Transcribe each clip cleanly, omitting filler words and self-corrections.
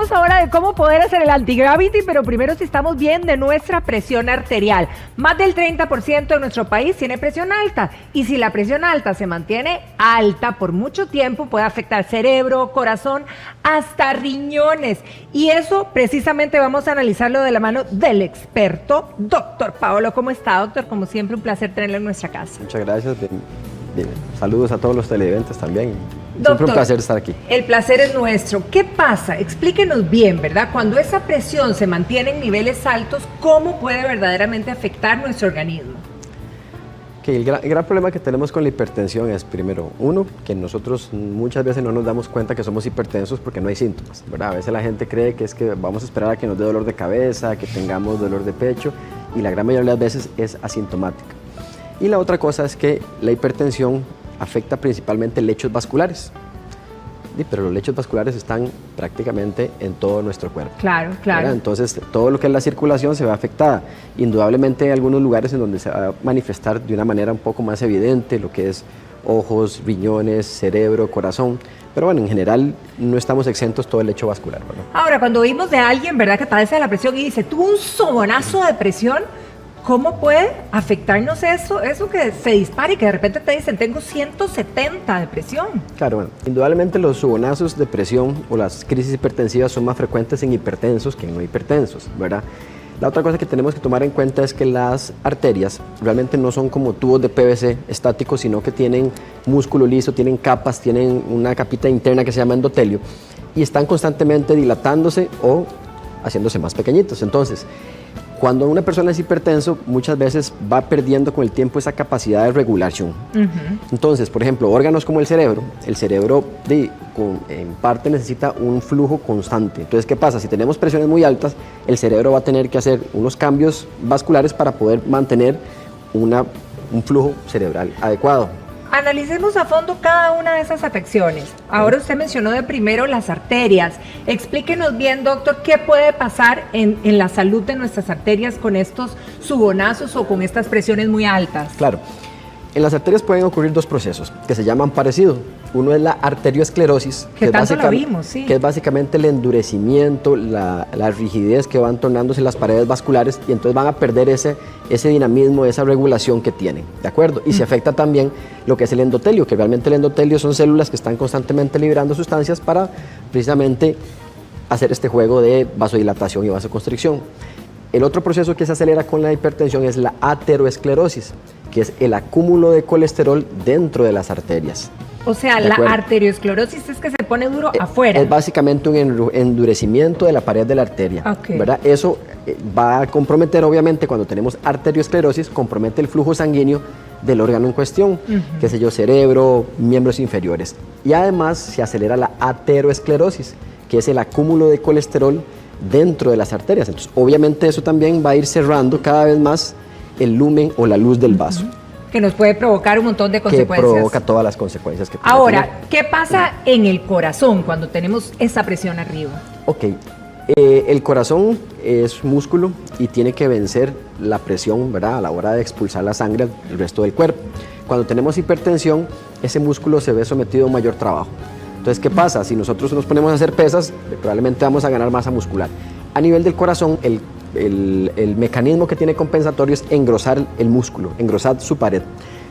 hablemos ahora de cómo poder hacer el anti-gravity, pero primero si estamos bien de nuestra presión arterial. Más del 30% de nuestro país tiene presión alta, y si la presión alta se mantiene alta por mucho tiempo, puede afectar cerebro, corazón, hasta riñones. Y eso precisamente vamos a analizarlo de la mano del experto, doctor Paolo. ¿Cómo está, doctor? Como siempre, un placer tenerlo en nuestra casa. Muchas gracias. Saludos a todos los televidentes también. Doctor, siempre un placer estar aquí. El placer es nuestro. ¿Qué pasa? Explíquenos bien, ¿verdad? Cuando esa presión se mantiene en niveles altos, ¿cómo puede verdaderamente afectar nuestro organismo? El gran problema que tenemos con la hipertensión es, primero, uno, que nosotros muchas veces no nos damos cuenta que somos hipertensos porque no hay síntomas, ¿verdad? A veces la gente cree que es que vamos a esperar a que nos dé dolor de cabeza, que tengamos dolor de pecho, y la gran mayoría de las veces es asintomática. Y la otra cosa es que la hipertensión afecta principalmente lechos vasculares. Pero los lechos vasculares están prácticamente en todo nuestro cuerpo. Claro, claro. ¿Verdad? Entonces, todo lo que es la circulación se ve afectada. Indudablemente hay algunos lugares en donde se va a manifestar de una manera un poco más evidente lo que es ojos, riñones, cerebro, corazón. Pero bueno, en general no estamos exentos todo el lecho vascular, ¿verdad? Ahora, cuando oímos de alguien, ¿verdad?, que padece de la presión y dice, tuvo un sobonazo de presión, ¿cómo puede afectarnos eso que se dispare y que de repente te dicen, tengo 170 de presión? Claro, bueno, indudablemente los subonazos de presión o las crisis hipertensivas son más frecuentes en hipertensos que en no hipertensos, ¿verdad? La otra cosa que tenemos que tomar en cuenta es que las arterias realmente no son como tubos de PVC estáticos, sino que tienen músculo liso, tienen capas, tienen una capita interna que se llama endotelio y están constantemente dilatándose o haciéndose más pequeñitos. Entonces, cuando una persona es hipertenso, muchas veces va perdiendo con el tiempo esa capacidad de regulación. Entonces, por ejemplo, órganos como el cerebro en parte necesita un flujo constante. Entonces, ¿qué pasa? Si tenemos presiones muy altas, el cerebro va a tener que hacer unos cambios vasculares para poder mantener un flujo cerebral adecuado. Analicemos a fondo cada una de esas afecciones. Ahora usted mencionó de primero las arterias. Explíquenos bien, doctor, qué puede pasar en la salud de nuestras arterias con estos subonazos o con estas presiones muy altas. Claro. En las arterias pueden ocurrir dos procesos que se llaman parecido. Uno es la arteriosclerosis, que tanto lo vimos, sí. Que es básicamente el endurecimiento, la rigidez que van tornándose las paredes vasculares y entonces van a perder ese dinamismo, esa regulación que tienen, ¿de acuerdo? Y se afecta también lo que es el endotelio, que realmente el endotelio son células que están constantemente liberando sustancias para precisamente hacer este juego de vasodilatación y vasoconstricción. El otro proceso que se acelera con la hipertensión es la ateroesclerosis, que es el acúmulo de colesterol dentro de las arterias. O sea, la arteriosclerosis es que se pone duro afuera. Es básicamente un endurecimiento de la pared de la arteria, ¿verdad? Eso va a comprometer, obviamente, cuando tenemos arteriosclerosis, compromete el flujo sanguíneo del órgano en cuestión, qué sé yo, cerebro, miembros inferiores. Y además se acelera la ateroesclerosis, que es el acúmulo de colesterol dentro de las arterias. Entonces, obviamente eso también va a ir cerrando cada vez más el lumen o la luz del vaso. Que nos puede provocar un montón de consecuencias. Que provoca todas las consecuencias que Ahora, ¿qué pasa en el corazón cuando tenemos esa presión arriba? El corazón es músculo y tiene que vencer la presión, ¿verdad?, a la hora de expulsar la sangre al resto del cuerpo. Cuando tenemos hipertensión, ese músculo se ve sometido a un mayor trabajo. Entonces, ¿qué pasa? Si nosotros nos ponemos a hacer pesas, probablemente vamos a ganar masa muscular. A nivel del corazón, el mecanismo que tiene compensatorio es engrosar el músculo, engrosar su pared.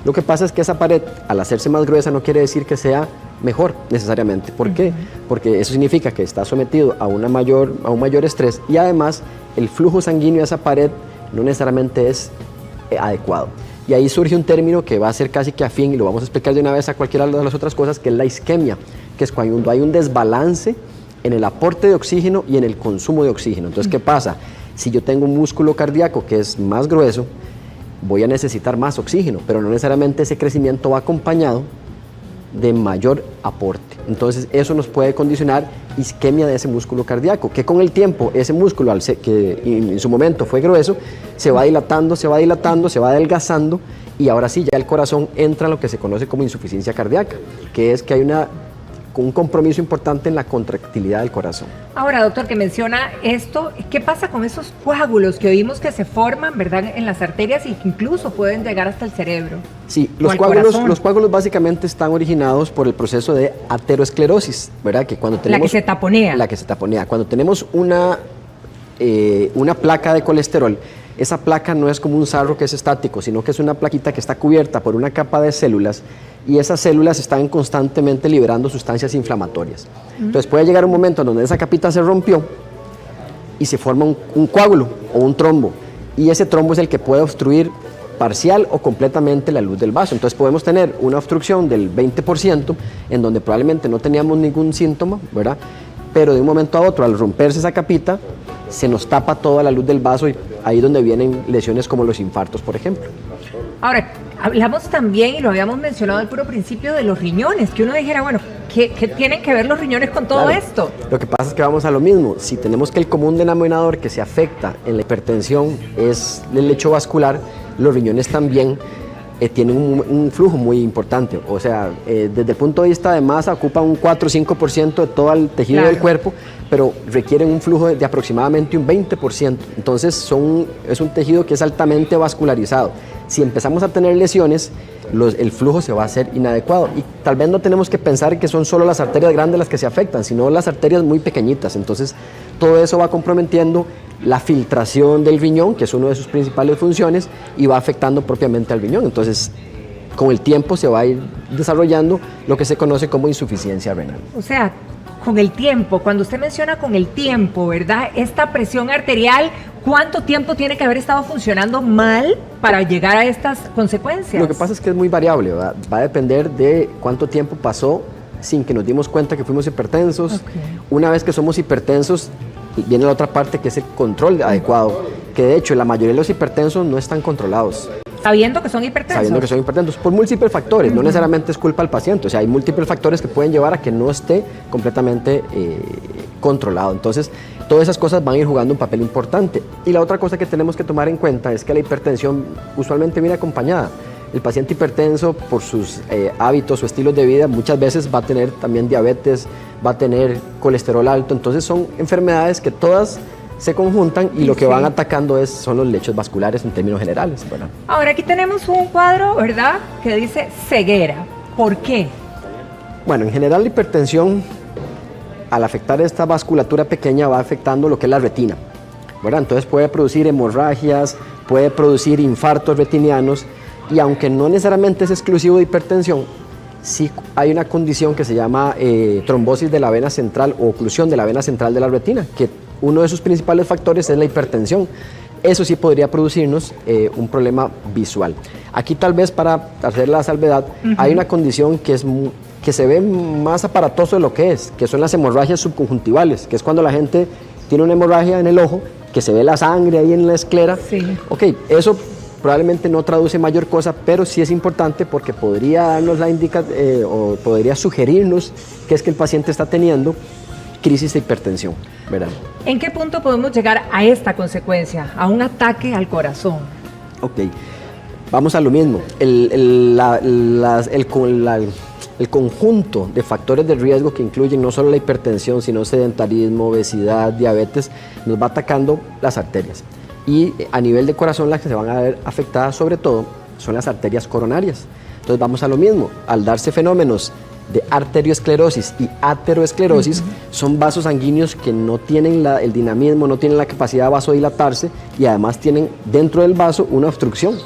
Lo que pasa es que esa pared, al hacerse más gruesa, no quiere decir que sea mejor necesariamente. ¿Por qué? Porque eso significa que está sometido a un mayor estrés y además el flujo sanguíneo de esa pared no necesariamente es adecuado. Y ahí surge un término que va a ser casi que afín, y lo vamos a explicar de una vez a cualquiera de las otras cosas, que es la isquemia, que es cuando hay un desbalance en el aporte de oxígeno y en el consumo de oxígeno. Entonces, ¿qué pasa? Si yo tengo un músculo cardíaco que es más grueso, voy a necesitar más oxígeno, pero no necesariamente ese crecimiento va acompañado de mayor aporte. Entonces, eso nos puede condicionar isquemia de ese músculo cardíaco, que con el tiempo ese músculo, que en su momento fue grueso, se va dilatando, se va adelgazando, y ahora sí, ya el corazón entra en lo que se conoce como insuficiencia cardíaca, que es que hay una un compromiso importante en la contractilidad del corazón. Ahora, doctor, que menciona esto, ¿qué pasa con esos coágulos que oímos que se forman, verdad, en las arterias y que incluso pueden llegar hasta el cerebro? Sí, los coágulos básicamente están originados por el proceso de ateroesclerosis, ¿verdad? Que cuando tenemos, la que se taponea. La que se taponea. Cuando tenemos una placa de colesterol, esa placa no es como un sarro que es estático, sino que es una plaquita que está cubierta por una capa de células y esas células están constantemente liberando sustancias inflamatorias. Entonces puede llegar un momento en donde esa capita se rompió y se forma un coágulo o un trombo, y ese trombo es el que puede obstruir parcial o completamente la luz del vaso. Entonces podemos tener una obstrucción del 20% en donde probablemente no teníamos ningún síntoma, ¿verdad? Pero de un momento a otro, al romperse esa capita, se nos tapa toda la luz del vaso y ahí es donde vienen lesiones como los infartos, por ejemplo. Ahora, hablamos también, y lo habíamos mencionado al puro principio, de los riñones, que uno dijera, bueno, ¿qué tienen que ver los riñones con todo esto? Lo que pasa es que vamos a lo mismo. Si tenemos que el común denominador que se afecta en la hipertensión es el lecho vascular, los riñones también tienen un flujo muy importante. O sea, desde el punto de vista de masa, ocupan un 4 o 5% de todo el tejido del cuerpo, pero requieren un flujo de aproximadamente un 20%. Entonces es un tejido que es altamente vascularizado. Si empezamos a tener lesiones, el flujo se va a hacer inadecuado. Y tal vez no tenemos que pensar que son solo las arterias grandes las que se afectan, sino las arterias muy pequeñitas. Entonces, todo eso va comprometiendo la filtración del riñón, que es una de sus principales funciones, y va afectando propiamente al riñón. Entonces, con el tiempo se va a ir desarrollando lo que se conoce como insuficiencia renal. O sea, con el tiempo, cuando usted menciona con el tiempo, ¿verdad? Esta presión arterial, ¿cuánto tiempo tiene que haber estado funcionando mal para llegar a estas consecuencias? Lo que pasa es que es muy variable, ¿verdad? Va a depender de cuánto tiempo pasó sin que nos dimos cuenta que fuimos hipertensos. Una vez que somos hipertensos, viene la otra parte que es el control adecuado, que de hecho la mayoría de los hipertensos no están controlados. Sabiendo que son hipertensos. Sabiendo que son hipertensos, por múltiples factores, no necesariamente es culpa del paciente, o sea, hay múltiples factores que pueden llevar a que no esté completamente controlado. Entonces, todas esas cosas van a ir jugando un papel importante. Y la otra cosa que tenemos que tomar en cuenta es que la hipertensión usualmente viene acompañada. El paciente hipertenso, por sus hábitos o estilos de vida, muchas veces va a tener también diabetes, va a tener colesterol alto. Entonces son enfermedades que todas se conjuntan y lo que van atacando son los lechos vasculares en términos generales, ¿verdad? Ahora aquí tenemos un cuadro, ¿verdad?, que dice ceguera. ¿Por qué? Bueno, en general la hipertensión, al afectar esta vasculatura pequeña, va afectando lo que es la retina, ¿verdad? Entonces puede producir hemorragias, puede producir infartos retinianos, y aunque no necesariamente es exclusivo de hipertensión, sí hay una condición que se llama trombosis de la vena central o oclusión de la vena central de la retina, que uno de sus principales factores es la hipertensión. Eso sí podría producirnos un problema visual. Aquí tal vez, para hacer la salvedad, hay una condición que se ve más aparatoso de lo que son las hemorragias subconjuntivales, que es cuando la gente tiene una hemorragia en el ojo, que se ve la sangre ahí en la esclera. Sí. Ok, eso probablemente no traduce mayor cosa, pero sí es importante porque podría darnos o podría sugerirnos que es que el paciente está teniendo crisis de hipertensión, ¿verdad? ¿En qué punto podemos llegar a esta consecuencia, a un ataque al corazón? Ok, vamos a lo mismo. El conjunto de factores de riesgo que incluyen no solo la hipertensión, sino sedentarismo, obesidad, diabetes, nos va atacando las arterias. Y a nivel de corazón, las que se van a ver afectadas sobre todo son las arterias coronarias. Entonces vamos a lo mismo, al darse fenómenos de arterioesclerosis y ateroesclerosis, son vasos sanguíneos que no tienen el dinamismo, no tienen la capacidad de vasodilatarse y además tienen dentro del vaso una obstrucción.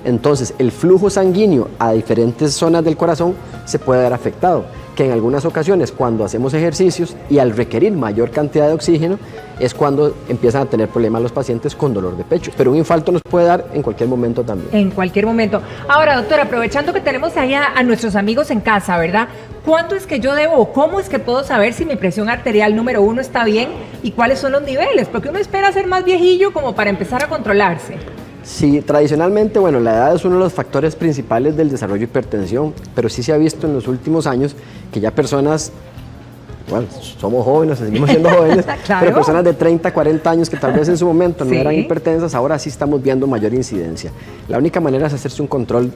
Entonces el flujo sanguíneo a diferentes zonas del corazón se puede ver afectado, que en algunas ocasiones cuando hacemos ejercicios y al requerir mayor cantidad de oxígeno es cuando empiezan a tener problemas los pacientes con dolor de pecho, pero un infarto nos puede dar en cualquier momento también. En cualquier momento. Ahora, doctora, aprovechando que tenemos ahí a nuestros amigos en casa, ¿verdad? ¿Cuánto es que yo debo o cómo es que puedo saber si mi presión arterial número 1 está bien y cuáles son los niveles? Porque uno espera ser más viejillo como para empezar a controlarse. Sí, tradicionalmente, bueno, la edad es uno de los factores principales del desarrollo de hipertensión, pero sí se ha visto en los últimos años que ya personas, bueno, somos jóvenes, seguimos siendo jóvenes, claro, pero personas de 30, 40 años que tal vez en su momento no eran hipertensas, ahora sí estamos viendo mayor incidencia. La única manera es hacerse un control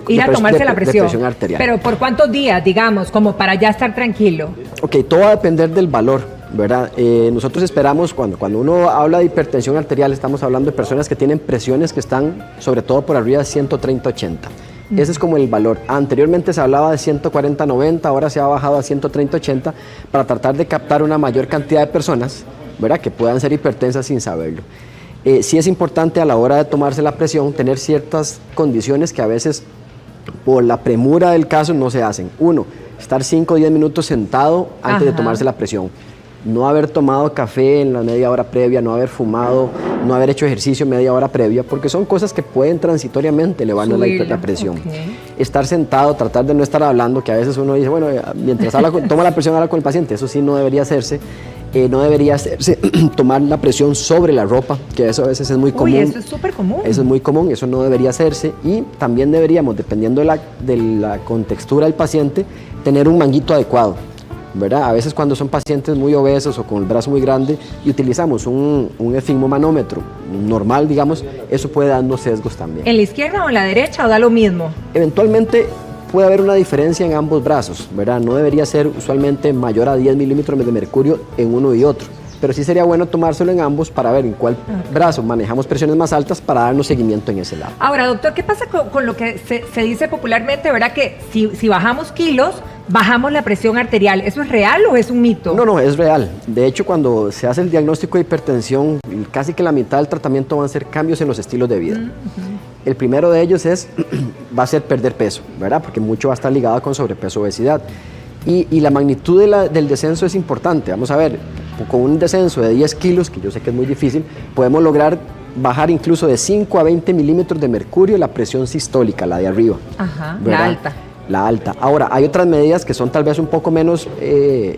ir a tomarse la presión. De presión arterial. Pero ¿por cuántos días, digamos, como para ya estar tranquilo? Ok, todo va a depender del valor, ¿verdad? Nosotros esperamos, cuando uno habla de hipertensión arterial, estamos hablando de personas que tienen presiones que están sobre todo por arriba de 130-80. Ese es como el valor. Anteriormente se hablaba de 140-90, ahora se ha bajado a 130-80 para tratar de captar una mayor cantidad de personas, ¿verdad?, que puedan ser hipertensas sin saberlo. Sí es importante a la hora de tomarse la presión tener ciertas condiciones que a veces por la premura del caso no se hacen. Uno, estar 5 o 10 minutos sentado antes de tomarse la presión. No haber tomado café en la media hora previa, no haber fumado, no haber hecho ejercicio media hora previa, porque son cosas que pueden transitoriamente elevarnos la presión. Okay. Estar sentado, tratar de no estar hablando, que a veces uno dice, bueno, mientras toma la presión, habla con el paciente, eso sí no debería hacerse. No debería hacerse tomar la presión sobre la ropa, que eso a veces es muy común. Uy, eso es súper común. Eso es muy común, eso no debería hacerse. Y también deberíamos, dependiendo de la contextura del paciente, tener un manguito adecuado, ¿verdad? A veces cuando son pacientes muy obesos o con el brazo muy grande y utilizamos un esfigmomanómetro normal, digamos, eso puede darnos sesgos también. ¿En la izquierda o en la derecha o da lo mismo? Eventualmente puede haber una diferencia en ambos brazos, ¿verdad? No debería ser usualmente mayor a 10 milímetros de mercurio en uno y otro, pero sí sería bueno tomárselo en ambos para ver en cuál brazo manejamos presiones más altas para darnos seguimiento en ese lado. Ahora, doctor, ¿qué pasa con lo que se dice popularmente, verdad? Que si bajamos kilos, bajamos la presión arterial. ¿Eso es real o es un mito? No, es real. De hecho, cuando se hace el diagnóstico de hipertensión, casi que la mitad del tratamiento van a ser cambios en los estilos de vida. El primero de ellos va a ser perder peso, ¿verdad? Porque mucho va a estar ligado con sobrepeso, obesidad. Y la magnitud del descenso es importante. Vamos a ver, con un descenso de 10 kilos, que yo sé que es muy difícil, podemos lograr bajar incluso de 5 a 20 milímetros de mercurio la presión sistólica, la de arriba. Ajá, ¿verdad? la alta. La alta. Ahora, hay otras medidas que son tal vez un poco menos, que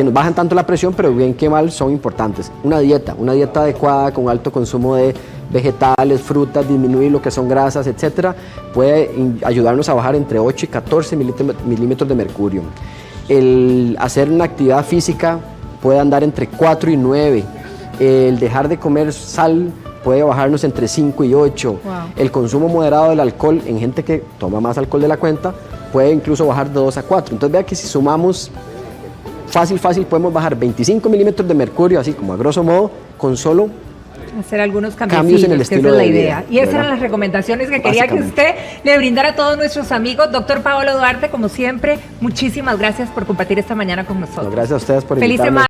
nos bajan tanto la presión, pero bien que mal son importantes. Una dieta adecuada con alto consumo de vegetales, frutas, disminuir lo que son grasas, etcétera, puede ayudarnos a bajar entre 8 y 14 milímetros de mercurio. El hacer una actividad física puede andar entre 4 y 9. El dejar de comer sal puede bajarnos entre 5 y 8. Wow. El consumo moderado del alcohol en gente que toma más alcohol de la cuenta puede incluso bajar de 2 a 4. Entonces vea que si sumamos fácil podemos bajar 25 milímetros de mercurio, así como a grosso modo, con solo hacer algunos cambios en el estilo de vida. Y esas eran las recomendaciones que quería que usted le brindara a todos nuestros amigos. Doctor Paolo Duarte, como siempre, muchísimas gracias por compartir esta mañana con nosotros. No, gracias a ustedes por invitarme.